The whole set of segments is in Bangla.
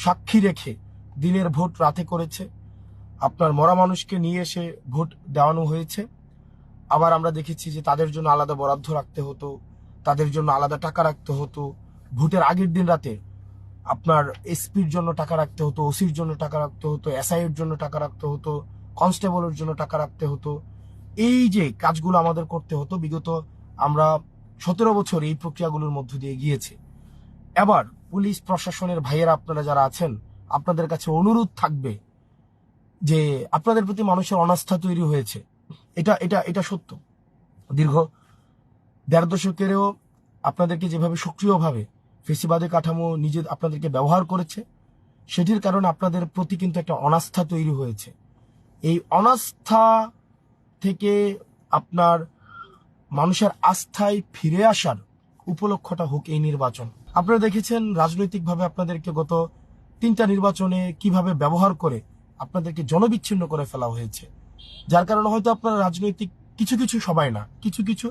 সাক্ষী রেখে দিনের ভোট রাতে করেছে। আপনার মরা মানুষকে নিয়ে এসে ভোট দেওয়ানো হয়েছে। আবার আমরা দেখেছি যে তাদের জন্য আলাদা বরাদ্দ রাখতে হতো, তাদের জন্য আলাদা টাকা রাখতে হতো। ভোটের আগের দিন রাতে আপনার এসপির জন্য টাকা রাখতে হতো, ওসির জন্য টাকা রাখতে হতো, এসআই এর জন্য টাকা রাখতে হতো, কনস্টেবলের জন্য টাকা রাখতে হতো। এই যে কাজগুলো আমাদের করতে হতো, বিগত আমরা 17 বছর এই প্রক্রিয়াগুলোর মধ্য দিয়ে গিয়েছি। এবার পুলিশ প্রশাসনের ভাইয়েরা আপনারা যারা আছেন, আপনাদের কাছে অনুরোধ থাকবে যে আপনাদের প্রতি মানুষের অনাস্থা তৈরি হয়েছে। এটা এটা এটা সত্য। দীর্ঘ 1.5 দশকেরও আপনাদেরকে যেভাবে সক্রিয়ভাবে ফেসিবাদী কাঠামো নিজে আপনাদেরকে ব্যবহার করেছে, সেটির কারণে আপনাদের প্রতি কিন্তু একটা অনাস্থা তৈরি হয়েছে। এই অনাস্থা থেকে আপনার মানুষের আস্থায় ফিরে আসার উপলক্ষটা হোক এই নির্বাচন। আপনারা দেখেছেন রাজনৈতিকভাবে আপনাদেরকে গত 3টা নির্বাচনে কিভাবে ব্যবহার করে আপনাদেরকে জনবিচ্ছিন্ন করে ফেলা হয়েছে, যার কারণে হয়তো আপনারা রাজনৈতিক কিছু কিছু, সবাই না, কিছু কিছু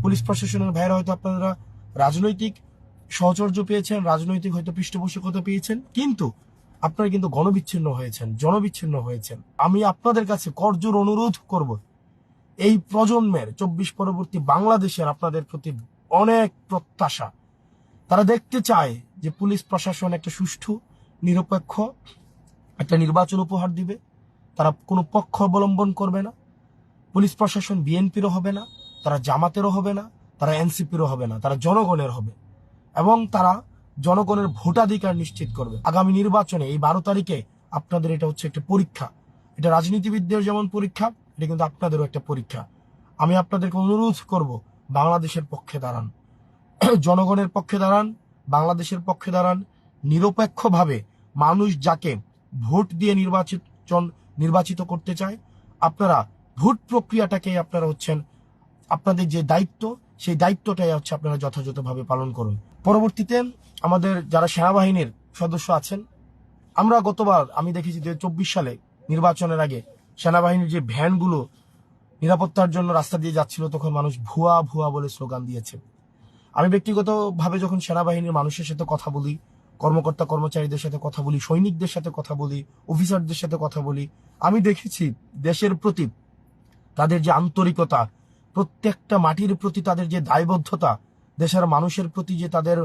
পুলিশ প্রশাসনের ভাইয়েরা হয়তো আপনারা রাজনৈতিক সহচর্য পেয়েছেন, রাজনৈতিক হয়তো পৃষ্ঠপোষকতা পেয়েছেন, কিন্তু আপনারা কিন্তু গণবিচ্ছিন্ন হয়েছেন, জনবিচ্ছিন্ন হয়েছেন। আমি আপনাদের কাছে করজোর অনুরোধ করব, এই প্রজন্মের 24 পরবর্তী বাংলাদেশের আপনাদের প্রতি অনেক প্রত্যাশা। তারা দেখতে চায় যে পুলিশ প্রশাসন একটা সুষ্ঠু নিরপেক্ষ একটা নির্বাচন উপহার দিবে। তারা কোনো পক্ষ অবলম্বন করবে না। পুলিশ প্রশাসন বিএনপিরও হবে না, তারা জামাতেরও হবে না, তারা এনসিপিরও হবে না, তারা জনগণের হবে এবং তারা জনগণের ভোটাধিকার নিশ্চিত করবে। আগামী নির্বাচনে এই 12 তারিখে আপনাদের এটা হচ্ছে একটা পরীক্ষা। এটা রাজনীতিবিদদের যেমন পরীক্ষা, এটা কিন্তু আপনাদেরও একটা পরীক্ষা। আমি আপনাদেরকে অনুরোধ করব, বাংলাদেশের পক্ষে দাঁড়ান, জনগণের পক্ষে দাঁড়ান, বাংলাদেশের পক্ষে দাঁড়ান। নিরপেক্ষভাবে মানুষ যাকে ভোট দিয়ে নির্বাচিত করতে চায়, আপনারা ভোট প্রক্রিয়াটাকে আপনারা হচ্ছেন আপনাদের যে দায়িত্ব, সেই দায়িত্বটাই হচ্ছে আপনারা যথাযথভাবে পালন করুন। পরবর্তীতে আমাদের যারা সেনাবাহিনীর সদস্য আছেন, আমরা গতবার আমি দেখেছি 2024 সালে নির্বাচনের আগে সেনাবাহিনীর যে ভ্যানগুলো নিরাপত্তার জন্য রাস্তা দিয়ে যাচ্ছিল, তখন মানুষ ভুয়া ভুয়া বলে স্লোগান দিয়েছে। আমি ব্যক্তিগতভাবে যখন সেনাবাহিনীর মানুষের সাথে কথা বলি, কর্মকর্তা কর্মচারীদের সাথে কথা বলি, সৈনিকদের সাথে কথা বলি, অফিসারদের সাথে কথা বলি, আমি দেখেছি দেশের প্রতি তাদের যে আন্তরিকতা, প্রত্যেকটা মাটির প্রতি তাদের যে দায়বদ্ধতা, দেশের মানুষের প্রতি যে তাদের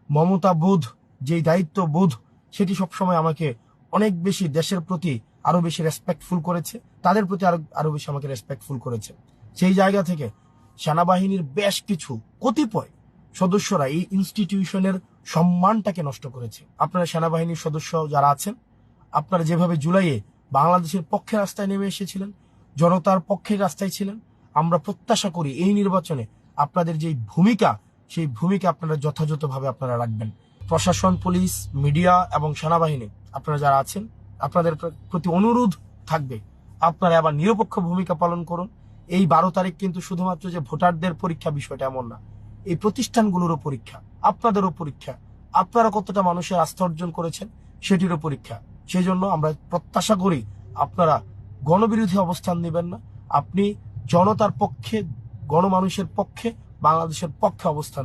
মমতা বোধ, যে দায়িত্ব বোধ, সেটি সবসময় আমাকে অনেক বেশি দেশের প্রতি আরো বেশি রেসপেক্টফুল করেছে, তাদের প্রতি আরো বেশি আমাকে রেসপেক্টফুল করেছে। সেই জায়গা থেকে সেনাবাহিনীর বেশ কিছু কতিপয় সদস্যরা এই ইনস্টিটিউশনের সম্মানটাকে নষ্ট করেছে। আপনারা সেনাবাহিনীর সদস্য যারা আছেন, আপনারা যেভাবে জুলাইয়ে বাংলাদেশের পক্ষে রাস্তায় নেমে এসেছিলেন, জনতার পক্ষে রাস্তায় ছিলেন, আমরা প্রত্যাশা করি এই নির্বাচনে আপনাদের যে ভূমিকা, সেই ভূমিকা আপনারা যথাযথভাবে আপনারা রাখবেন। প্রশাসন, পুলিশ, মিডিয়া এবং সেনাবাহিনী আপনারা যারা আছেন, আপনাদের প্রতি অনুরোধ থাকবে, আপনারা আবার নিরপেক্ষ ভূমিকা পালন করুন। এই 12 তারিখ কিন্তু শুধুমাত্র যে ভোটারদের পরীক্ষা, বিষয়টা এমন না। এই প্রতিষ্ঠানগুলোরও পরীক্ষা, আপনাদেরও পরীক্ষা, আপনারা কতটা মানুষের আস্থা অর্জন করেছেন সেটিরও পরীক্ষা। সেই জন্য আমরা প্রত্যাশা করি আপনারা গণবিরোধী অবস্থান নেবেন না, আপনি জনতার পক্ষে, গণমানুষের পক্ষে, বাংলাদেশের পক্ষে অবস্থান